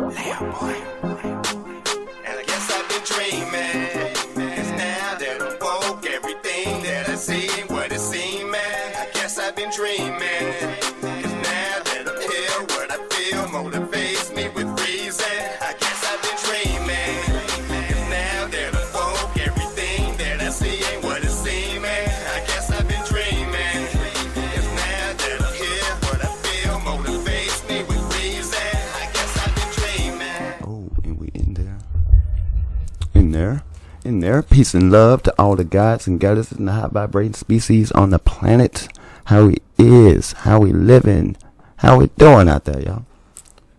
And I guess I've been dreaming, 'cause now that I'm woke, everything that I see ain't what it seems, man. I guess I've been dreaming, 'cause now that I'm here, what I feel motivates me with reason. I guess I've been dreaming, 'cause now that I'm woke, everything that I see ain't what it seems, man. I guess I've been dreaming, 'cause now that I'm here, what I feel motivates me with reason. I guess I've been dreaming. Oh, and we in there. In there. Peace and love to all the gods and goddesses and the high vibrating species on the planet. How we is, how we living, how we doing out there, y'all.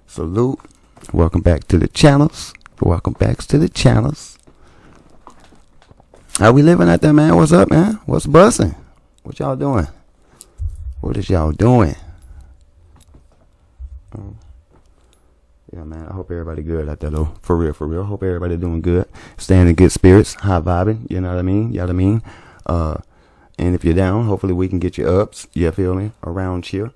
Salute. Welcome back to the channels. How we living out there, man? What's up, man? What's bustin'? What y'all doing? What is y'all doing? Yeah, man, I hope everybody good out there, though. For real. Hope everybody doing good. Staying in good spirits, high vibing, you know what I mean? You know what I mean? And if you're down, hopefully we can get you up, you feel me, around here.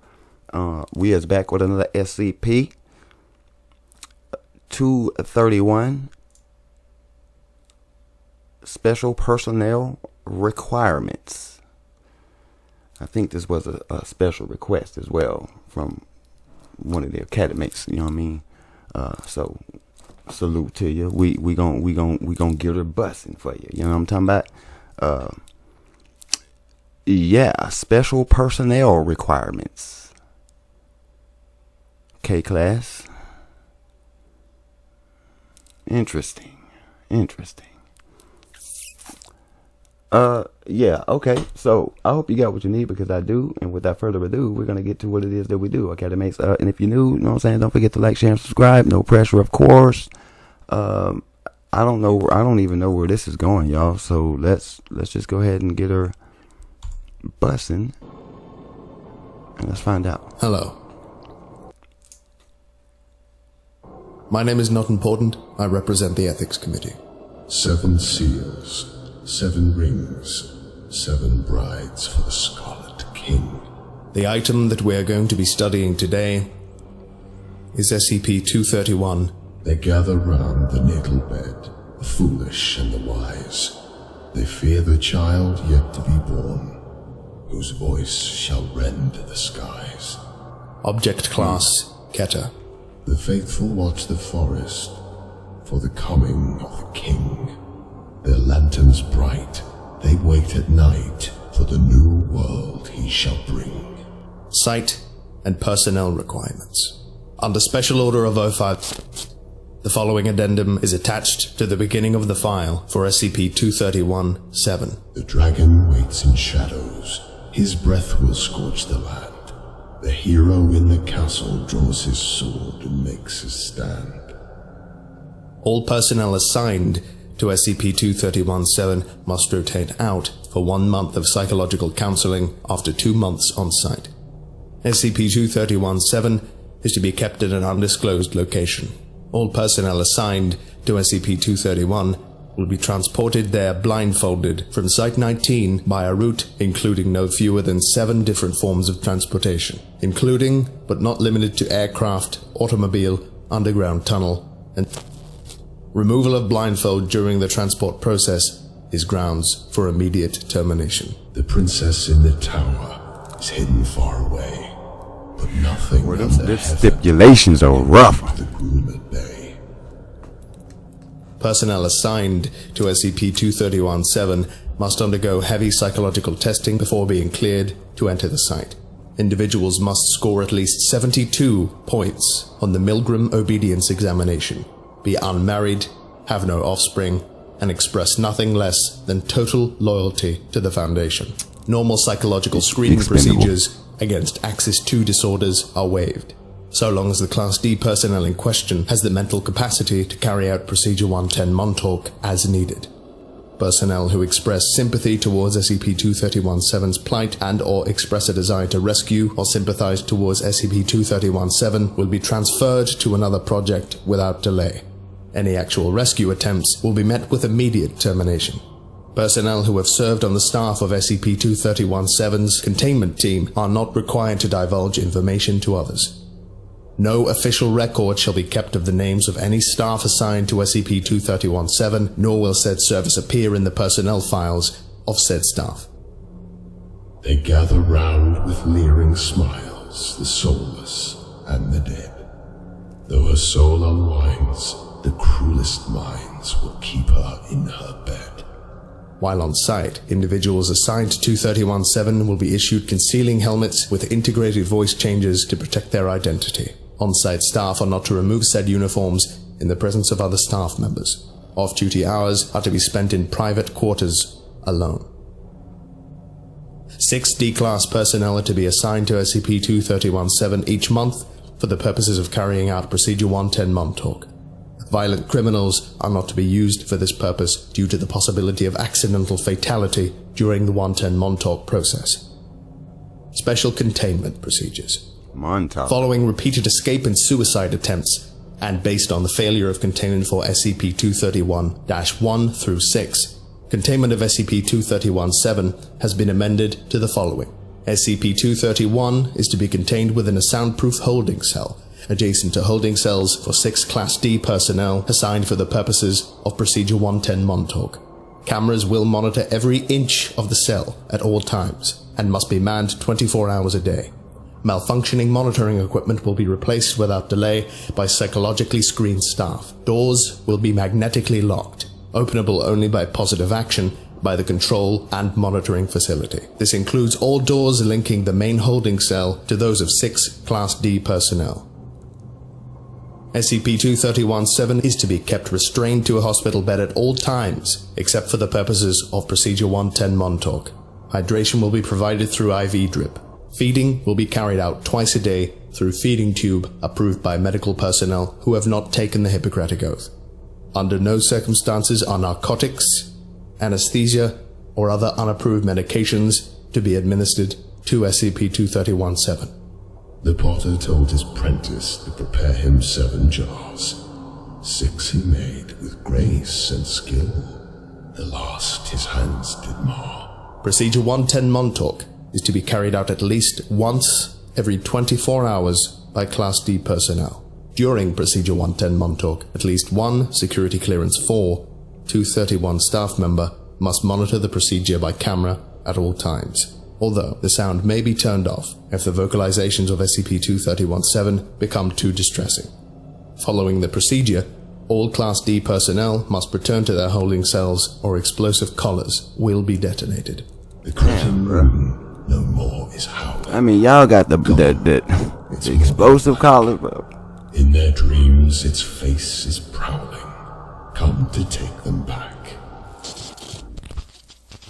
We is back with another SCP-231 Special Personnel Requirements. I think this was a special request as well from one of the academics, you know what I mean? So salute to you. We gon' get her busting for you. You know what I'm talking about? Yeah, special personnel requirements. K class. Interesting. Yeah, okay. So I hope you got what you need, because I do. And without further ado, we're gonna get to what it is that we do. Okay, that makes and if you're new, you know what I'm saying, don't forget to like, share, and subscribe. No pressure, of course. I don't even know where this is going, y'all. So let's just go ahead and get her busting, and let's find out. Hello. My name is not important. I represent the Ethics Committee. 7 seals, 7 rings, 7 brides for the Scarlet King. The item that we are going to be studying today is SCP-231. They gather round the natal bed, the foolish and the wise. They fear the child yet to be born, whose voice shall rend the skies. Object Class Keter. The faithful watch the forest for the coming of the king. Their lanterns bright, they wait at night for the new world he shall bring. Site and personnel requirements. Under Special Order of 05, the following addendum is attached to the beginning of the file for SCP-231-7. The dragon waits in shadows. His breath will scorch the land. The hero in the castle draws his sword and makes his stand. All personnel assigned to SCP-231-7 must rotate out for 1 month of psychological counseling after 2 months on site. SCP-231-7 is to be kept at an undisclosed location. All personnel assigned to SCP-231 will be transported there blindfolded from Site-19 by a route including no fewer than 7 different forms of transportation, including, but not limited to, aircraft, automobile, underground tunnel, and removal of blindfold during the transport process is grounds for immediate termination. The princess in the tower is hidden far away, but nothing Well, under the heaven stipulations are rough. the gloom at bay. Personnel assigned to SCP-231-7 must undergo heavy psychological testing before being cleared to enter the site. Individuals must score at least 72 points on the Milgram Obedience Examination, be unmarried, have no offspring, and express nothing less than total loyalty to the Foundation. Normal psychological screening procedures against Axis 2 disorders are waived, so long as the Class D personnel in question has the mental capacity to carry out Procedure 110 Montauk as needed. Personnel who express sympathy towards SCP-231-7's plight and or express a desire to rescue or sympathize towards SCP-231-7 will be transferred to another project without delay. Any actual rescue attempts will be met with immediate termination. Personnel who have served on the staff of SCP-231-7's containment team are not required to divulge information to others. No official record shall be kept of the names of any staff assigned to SCP-231-7, nor will said service appear in the personnel files of said staff. They gather round with leering smiles, the soulless and the dead. Though her soul unwinds, the cruelest minds will keep her in her bed. While on site, individuals assigned to 231-7 will be issued concealing helmets with integrated voice changers to protect their identity. On-site staff are not to remove said uniforms in the presence of other staff members. Off-duty hours are to be spent in private quarters alone. 6 D-Class personnel are to be assigned to SCP-231-7 each month for the purposes of carrying out Procedure 110 Montauk. Violent criminals are not to be used for this purpose due to the possibility of accidental fatality during the 110 Montauk process. Special containment procedures. Montauk. Following repeated escape and suicide attempts, and based on the failure of containment for SCP-231-1 through 6, containment of SCP-231-7 has been amended to the following. SCP-231 is to be contained within a soundproof holding cell, adjacent to holding cells for 6 Class D personnel assigned for the purposes of Procedure 110 Montauk. Cameras will monitor every inch of the cell at all times, and must be manned 24 hours a day. Malfunctioning monitoring equipment will be replaced without delay by psychologically screened staff. Doors will be magnetically locked, openable only by positive action by the control and monitoring facility. This includes all doors linking the main holding cell to those of 6 Class D personnel. SCP-231-7 is to be kept restrained to a hospital bed at all times, except for the purposes of Procedure 110 Montauk. Hydration will be provided through IV drip. Feeding will be carried out twice a day through feeding tube approved by medical personnel who have not taken the Hippocratic Oath. Under no circumstances are narcotics, anesthesia, or other unapproved medications to be administered to SCP-231-7. The potter told his prentice to prepare him 7 jars. 6 he made with grace and skill. The last his hands did mar. Procedure 110 Montauk is to be carried out at least once every 24 hours by Class D personnel. During Procedure 110 Montauk, at least one Security Clearance 4 231 staff member must monitor the procedure by camera at all times, although the sound may be turned off if the vocalizations of SCP-231-7 become too distressing. Following the procedure, all Class D personnel must return to their holding cells or explosive collars will be detonated. The crimson moon no more is howling. I mean, y'all got the explosive collar, bro. In their dreams, its face is prowling. Come to take them back.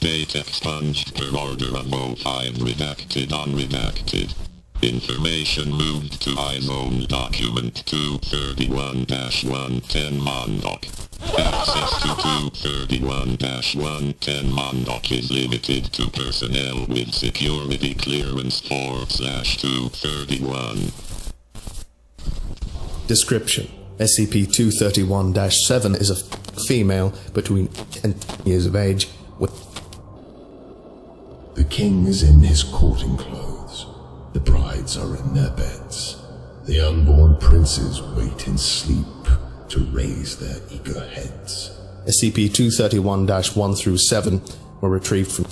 Data expunged per order above. File redacted, unredacted. Information moved to iZone document 231-110 Montauk. Access to 231-110 Montauk is limited to personnel with security clearance 4/231. Description: SCP-231-7 is a female between 10 years of age with... The king is in his courting clothes. The brides are in their beds. The unborn princes wait in sleep to raise their eager heads. SCP-231-1 through 7 were retrieved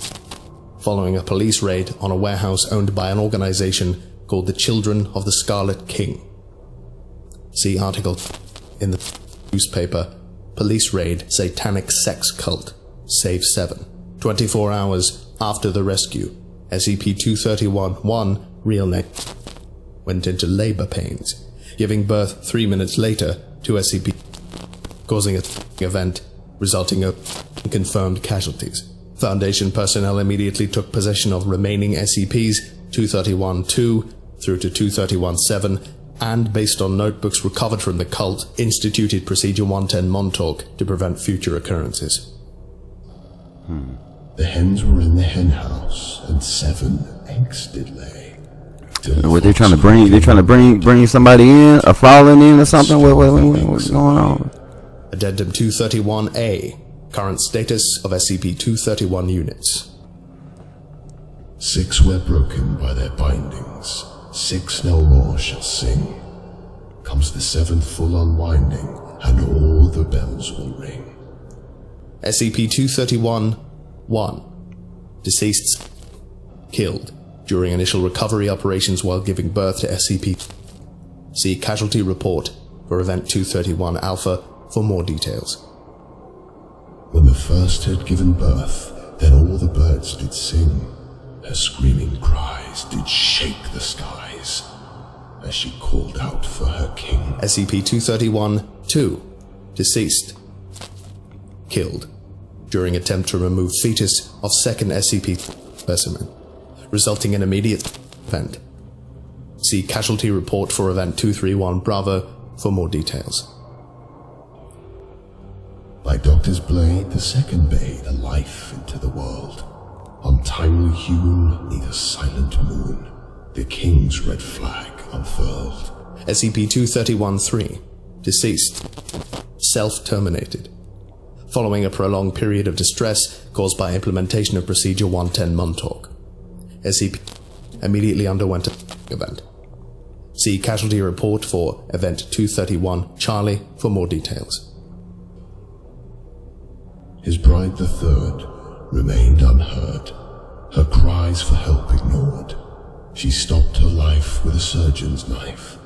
following a police raid on a warehouse owned by an organization called the Children of the Scarlet King. See article in the newspaper, Police Raid Satanic Sex Cult, Save 7. 24 hours after the rescue, SCP-231-1, real name, went into labor pains, giving birth 3 minutes later to SCP, causing an event resulting in confirmed casualties. Foundation personnel immediately took possession of remaining SCPs 231-2 through to 231-7, and based on notebooks recovered from the cult, instituted Procedure 110 Montauk to prevent future occurrences. The hens were in the hen house, and 7 eggs did lay. What they trying to bring? They trying to bring somebody in, a fallen in or something? What's going on? Addendum 231-A. Current status of SCP-231 units. 6 were broken by their bindings. 6 no more shall sing. comes the 7th full unwinding, and all the bells will ring. SCP-231-1. Deceased. Killed during initial recovery operations while giving birth to SCP. See Casualty Report for Event 231 Alpha for more details. When the first had given birth, then all the birds did sing. Her screaming cries did shake the skies, as she called out for her king. SCP-231-2. Deceased. Killed during attempt to remove fetus of second SCP specimen, resulting in immediate event. See Casualty Report for Event 231 Bravo for more details. By Doctor's blade, the second bade a life into the world. Untimely hewn, neath a silent moon, the king's red flag unfurled. SCP-231-3. Deceased. Self-terminated. Following a prolonged period of distress caused by implementation of Procedure 110 Montauk. SCP immediately underwent an event. See Casualty Report for Event 231 Charlie for more details. His bride, the third, remained unheard, her cries for help ignored. She stopped her life with a surgeon's knife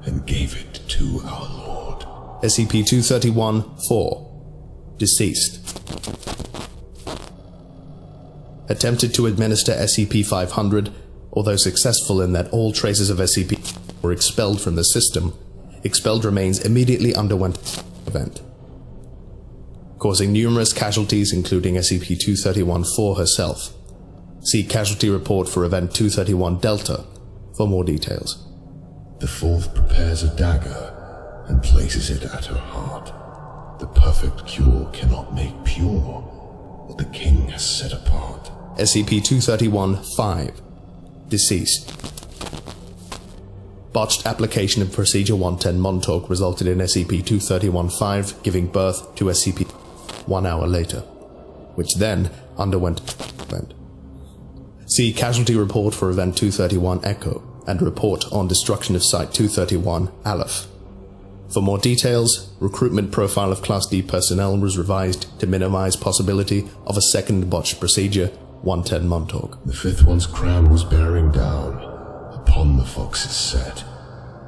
and gave it to our Lord. SCP-231-4. Deceased. Attempted to administer SCP-500, although successful in that all traces of SCP were expelled from the system, expelled remains immediately underwent event, causing numerous casualties including SCP-231-4 herself. See Casualty Report for Event 231 Delta for more details. The fourth prepares a dagger and places it at her heart. The perfect cure cannot make pure what the king has set apart. SCP-231-5. Deceased. Botched application of Procedure 110 Montauk resulted in SCP-231-5 giving birth to SCP 1 hour later, which then underwent event. See Casualty Report for Event 231 Echo and Report on Destruction of Site 231 Aleph. For more details, recruitment profile of Class D personnel was revised to minimize possibility of a second botched Procedure 110 Montauk. The fifth one's crown was bearing down upon the fox's set.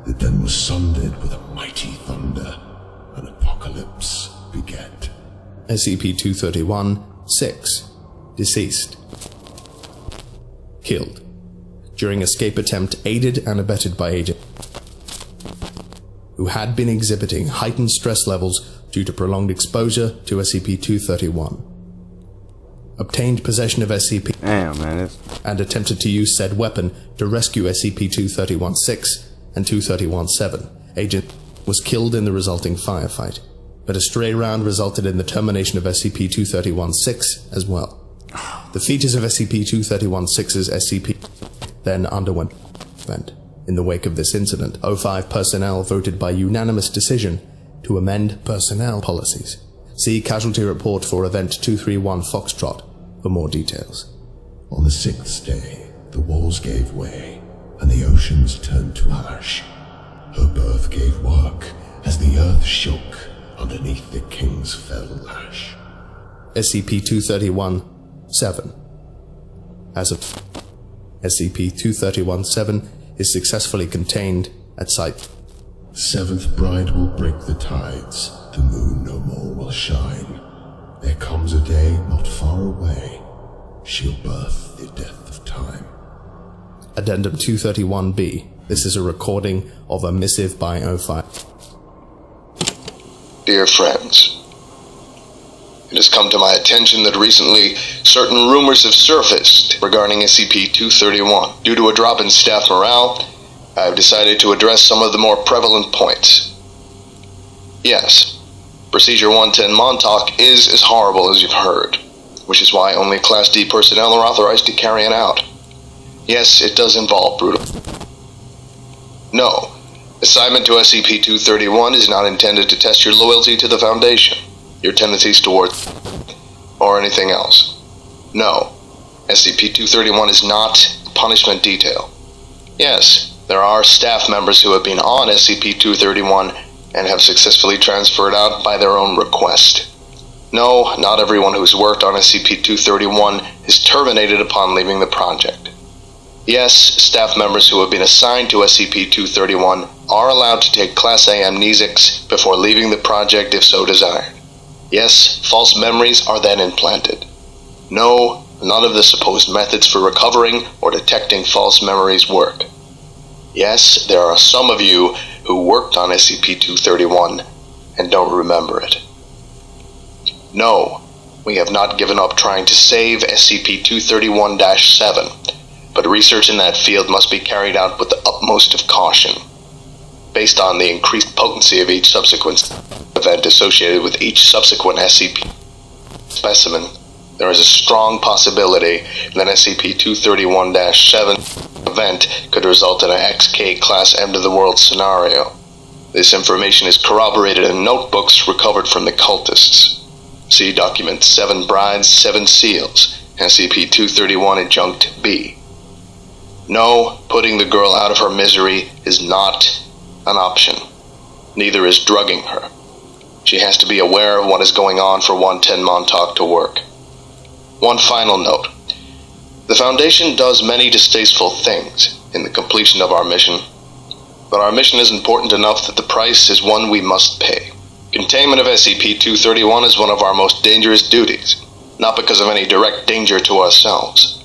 It then was sundered with a mighty thunder, an apocalypse beget. SCP-231-6. Deceased. Killed during escape attempt aided and abetted by agent who had been exhibiting heightened stress levels due to prolonged exposure to SCP-231. Obtained possession of SCP and attempted to use said weapon to rescue SCP-231-6 and 231-7. Agent was killed in the resulting firefight, but a stray round resulted in the termination of SCP-231-6 as well. The features of SCP-231-6's SCP then underwent event. In the wake of this incident, O5 personnel voted by unanimous decision to amend personnel policies. See Casualty Report for Event 231 Foxtrot for more details. On the sixth day, the walls gave way, and the oceans turned to ash. Her birth gave work as the earth shook underneath the king's fell lash. SCP-231-7. As of SCP-231-7 is successfully contained at Site. Seventh bride will break the tides, the moon no more will shine. There comes a day not far away, she'll birth the death of time. Addendum 231-B. This is a recording of a missive by O5. Dear friends, it has come to my attention that recently certain rumors have surfaced regarding SCP-231. Due to a drop in staff morale, I have decided to address some of the more prevalent points. Yes, Procedure 110 Montauk is as horrible as you've heard, which is why only Class D personnel are authorized to carry it out. Yes, it does involve brutal. No, assignment to SCP-231 is not intended to test your loyalty to the Foundation, your tendencies towards, or anything else. No, SCP-231 is not a punishment detail. Yes, There are staff members who have been on SCP-231 and have successfully transferred out by their own request. No, not everyone who's worked on SCP-231 is terminated upon leaving the project. Yes, staff members who have been assigned to SCP-231 are allowed to take Class A amnesics before leaving the project if so desired. Yes, false memories are then implanted. No, none of the supposed methods for recovering or detecting false memories work. Yes, there are some of you who worked on SCP-231 and don't remember it. No, we have not given up trying to save SCP-231-7, but research in that field must be carried out with the utmost of caution. Based on the increased potency of each subsequent event associated with each subsequent SCP specimen, there is a strong possibility that SCP-231-7 event could result in an XK Class M to the world scenario. This information is corroborated in notebooks recovered from the cultists. See Document 7 Brides, 7 Seals, SCP-231 Adjunct B. No, putting the girl out of her misery is not an option. Neither is drugging her. She has to be aware of what is going on for 110 Montauk to work. One final note. The Foundation does many distasteful things in the completion of our mission, but our mission is important enough that the price is one we must pay. Containment of SCP-231 is one of our most dangerous duties, not because of any direct danger to ourselves,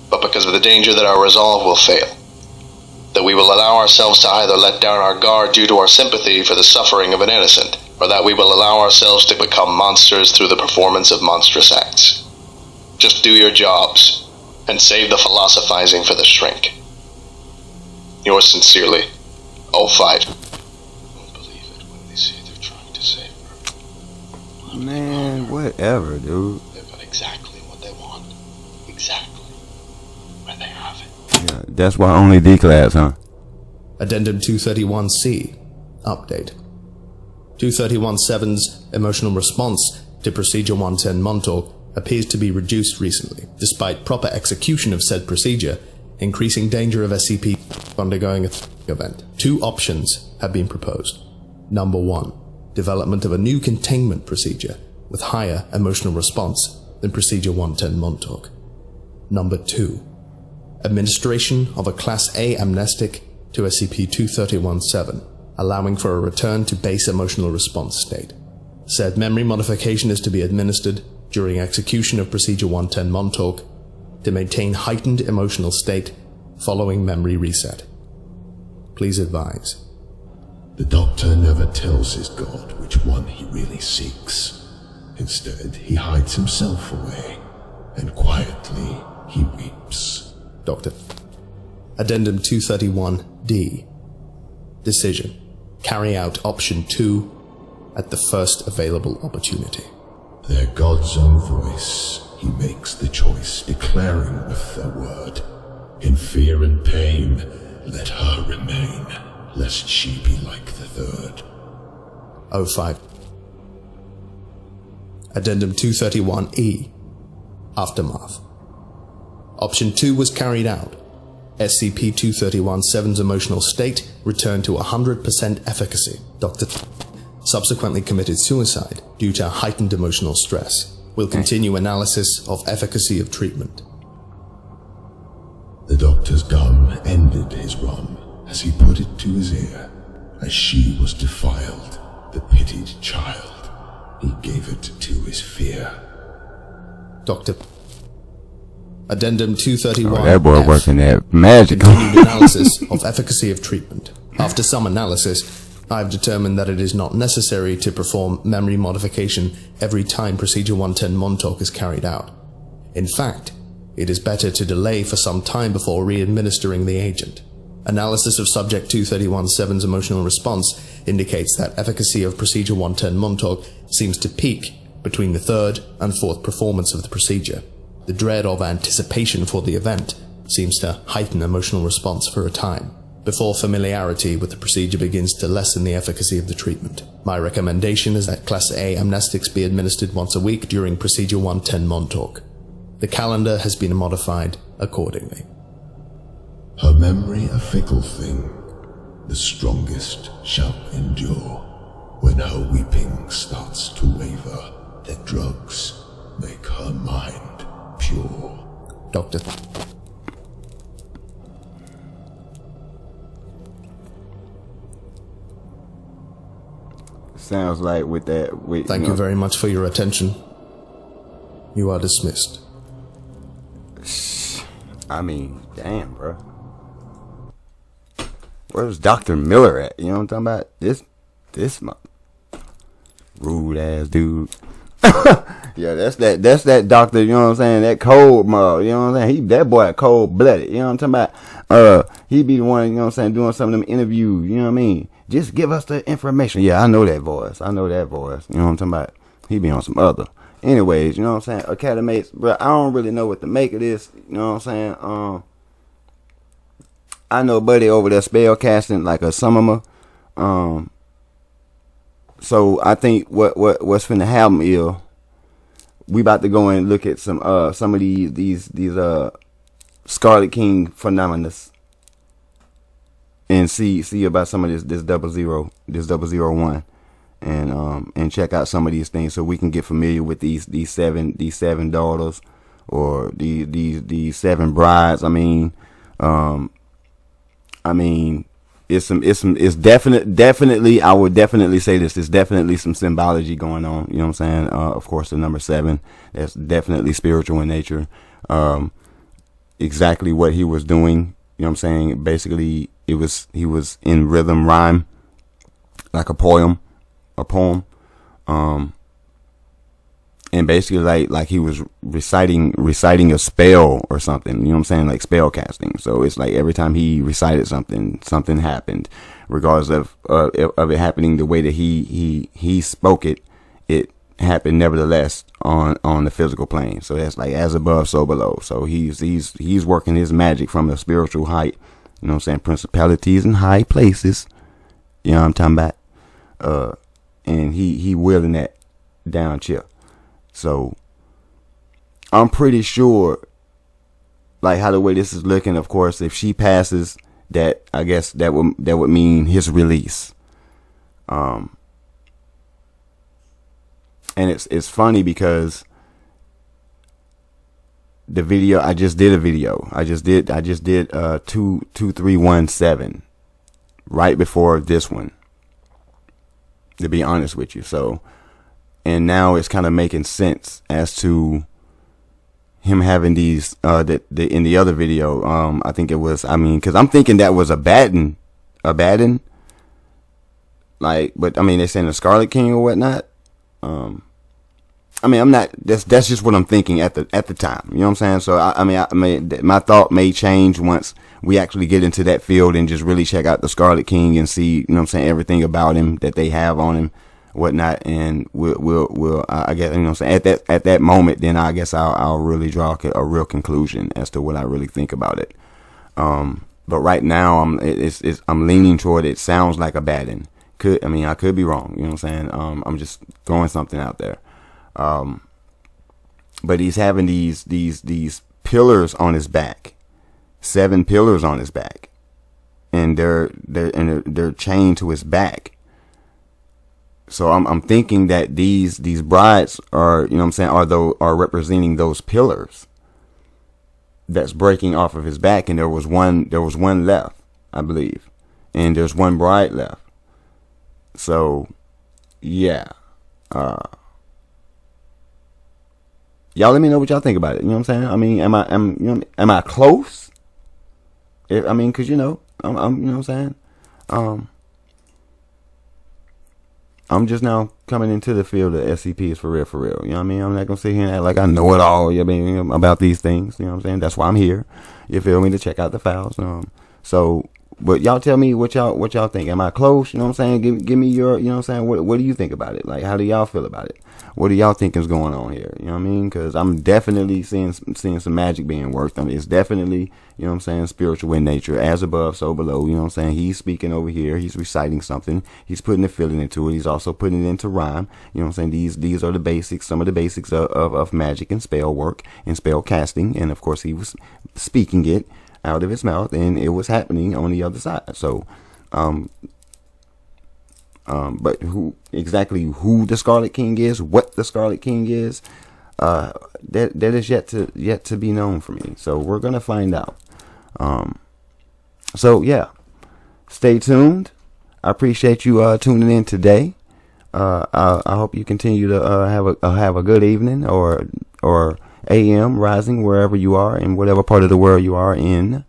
but because of the danger that our resolve will fail, that we will allow ourselves to either let down our guard due to our sympathy for the suffering of an innocent, or that we will allow ourselves to become monsters through the performance of monstrous acts. Just do your jobs, and save the philosophizing for the shrink. Yours sincerely, 05. Man, whatever, dude. They've got exactly what they want. Exactly where they have it. Yeah, that's why only D class, huh? Addendum 231-C. Update. 231-7's emotional response to Procedure 110 Montauk appears to be reduced recently, despite proper execution of said procedure, increasing danger of SCP undergoing a event. Two options have been proposed. Number 1. Development of a new containment procedure with higher emotional response than Procedure 110 Montauk. Number 2. Administration of a Class A amnestic to SCP-231-7, allowing for a return to base emotional response state. Said memory modification is to be administered during execution of Procedure 110 Montauk to maintain heightened emotional state following memory reset. Please advise. The Doctor never tells his God which one he really seeks. Instead, he hides himself away, and quietly he weeps. Doctor. Addendum 231-D. Decision. Carry out Option 2 at the first available opportunity. Their God's own voice, he makes the choice, declaring with their word, in fear and pain, let her remain, lest she be like the third. 05. Addendum 231-E. Aftermath. Option 2 was carried out. SCP-231-7's emotional state returned to 100% efficacy. Dr. subsequently committed suicide due to heightened emotional stress. Will continue analysis of efficacy of treatment. The Doctor's gun ended his run as he put it to his ear. As she was defiled, the pitied child, he gave it to his fear. Dr. Addendum 231. That boy working that magical. Continued analysis of efficacy of treatment. After some analysis, I've determined that it is not necessary to perform memory modification every time Procedure 110 Montauk is carried out. In fact, it is better to delay for some time before re-administering the agent. Analysis of Subject 231-7's emotional response indicates that efficacy of Procedure 110 Montauk seems to peak between the third and fourth performance of the procedure. The dread of anticipation for the event seems to heighten emotional response for a time, before familiarity with the procedure begins to lessen the efficacy of the treatment. My recommendation is that Class A amnestics be administered once a week during Procedure 110 Montauk. The calendar has been modified accordingly. Her memory a fickle thing, the strongest shall endure. When her weeping starts to waver, the drugs make her mind pure. Doctor. Sounds like with that. Thank you very much for your attention. You are dismissed. I mean, damn, bro. Where's Dr. Miller at? You know what I'm talking about? This rude ass dude. Yeah, that's that doctor, you know what I'm saying? That cold mug, you know what I'm saying? That boy cold blooded, you know what I'm talking about? He be the one, you know what I'm saying, doing some of them interviews, you know what I mean? Just give us the information. Yeah, I know that voice. You know what I'm talking about? He be on some other. Anyways, you know what I'm saying? Academates, but I don't really know what to make of this, you know what I'm saying? I know buddy over there spell casting like a summoner. So I think what's finna happen is we about to go and look at some of these Scarlet King phenomena and see about some of this 001 and check out some of these things so we can get familiar with these seven daughters or these seven brides. It's definitely, I would definitely say this, there's definitely some symbology going on, you know what I'm saying? Of course, the number 7, that's definitely spiritual in nature. Exactly what he was doing, you know what I'm saying? Basically, he was in rhythm rhyme, like a poem. And basically like he was reciting a spell or something, you know what I'm saying, like spell casting. So it's like every time he recited something happened, regardless of it happening the way that he spoke it happened nevertheless on the physical plane. So that's like as above, so below. So he's working his magic from a spiritual height, you know what I'm saying, principalities in high places, you know what I'm talking about, and he wielding that down chill. So I'm pretty sure, like how the way this is looking, of course, if she passes, that I guess that would mean his release. And it's funny because the video I just did 2317 right before this one, to be honest with you. So. And now it's kind of making sense as to him having these, in the other video, I think it was, cause I'm thinking that was a baden, like, but they're saying a Scarlet King or whatnot. I'm not, that's just what I'm thinking at the time, you know what I'm saying? So my thought may change once we actually get into that field and just really check out the Scarlet King and see, you know what I'm saying, everything about him that they have on him. Whatnot, and we'll I guess, you know what I'm saying, at that moment, then I guess I'll really draw a real conclusion as to what I really think about it. But right now I'm leaning toward it sounds like a baden. I could be wrong, you know what I'm saying? I'm just throwing something out there. But he's having these pillars on his back, 7 pillars on his back, and they're chained to his back. So I'm thinking that these brides are, you know what I'm saying, are representing those pillars that's breaking off of his back, and there was one left, I believe, and there's one bride left. So yeah, y'all let me know what y'all think about it. You know what I'm saying? Am I close? Cause you know, I'm you know what I'm saying? I'm just now coming into the field of SCPs for real. You know what I mean? I'm not going to sit here and act like I know it all, you know, about these things. You know what I'm saying? That's why I'm here. You feel me? To check out the files. So, but y'all tell me what y'all think. Am I close? You know what I'm saying? Give me your, you know what I'm saying? What do you think about it? Like, how do y'all feel about it? What do y'all think is going on here? You know what I mean? Because I'm definitely seeing some magic being worked. It's definitely, you know what I'm saying, spiritual in nature, as above, so below. You know what I'm saying? He's speaking over here. He's reciting something. He's putting a feeling into it. He's also putting it into rhyme. You know what I'm saying? These are the basics, some of the basics of magic and spell work and spell casting. And of course, he was speaking it. out of his mouth, and it was happening on the other side. So, but who the Scarlet King is, what the Scarlet King is, that is yet to be known for me. So we're gonna find out. So yeah, stay tuned. I appreciate you tuning in today. I hope you continue to have a good evening or AM rising wherever you are, in whatever part of the world you are in.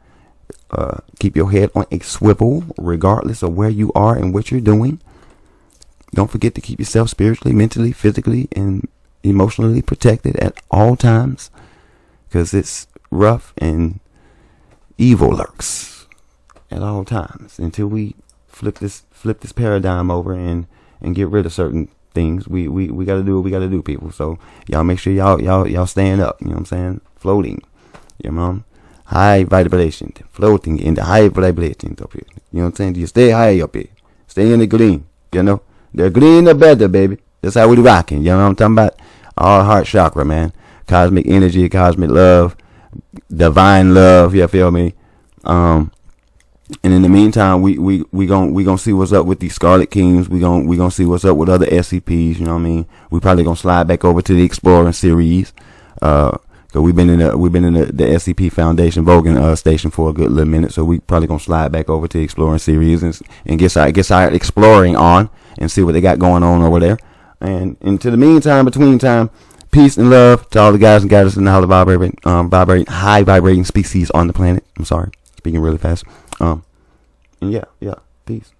Keep your head on a swivel regardless of where you are and what you're doing. Don't forget to keep yourself spiritually, mentally, physically, and emotionally protected at all times, because it's rough and evil lurks at all times. Until we flip this paradigm over and get rid of certain things, we gotta do what we gotta do, people. So y'all make sure y'all stand up. You know what I'm saying? Floating, you know, high vibration, floating in the high vibration up here. You know what I'm saying? You stay high up here, stay in the green. You know, the green the better, baby. That's how we rocking. You know what I'm talking about? All heart chakra, man. Cosmic energy, cosmic love, divine love. You feel me? And in the meantime, we gonna see what's up with these Scarlet Kings. We gonna see what's up with other SCPs. You know what I mean? We probably gonna slide back over to the Exploring series. Cause we've been in the SCP Foundation Volgun station for a good little minute. So we probably gonna slide back over to the Exploring series and get our exploring on and see what they got going on over there. And into the meantime, between time, peace and love to all the guys and gals in the high vibrating species on the planet. I'm sorry, speaking really fast. And yeah, peace.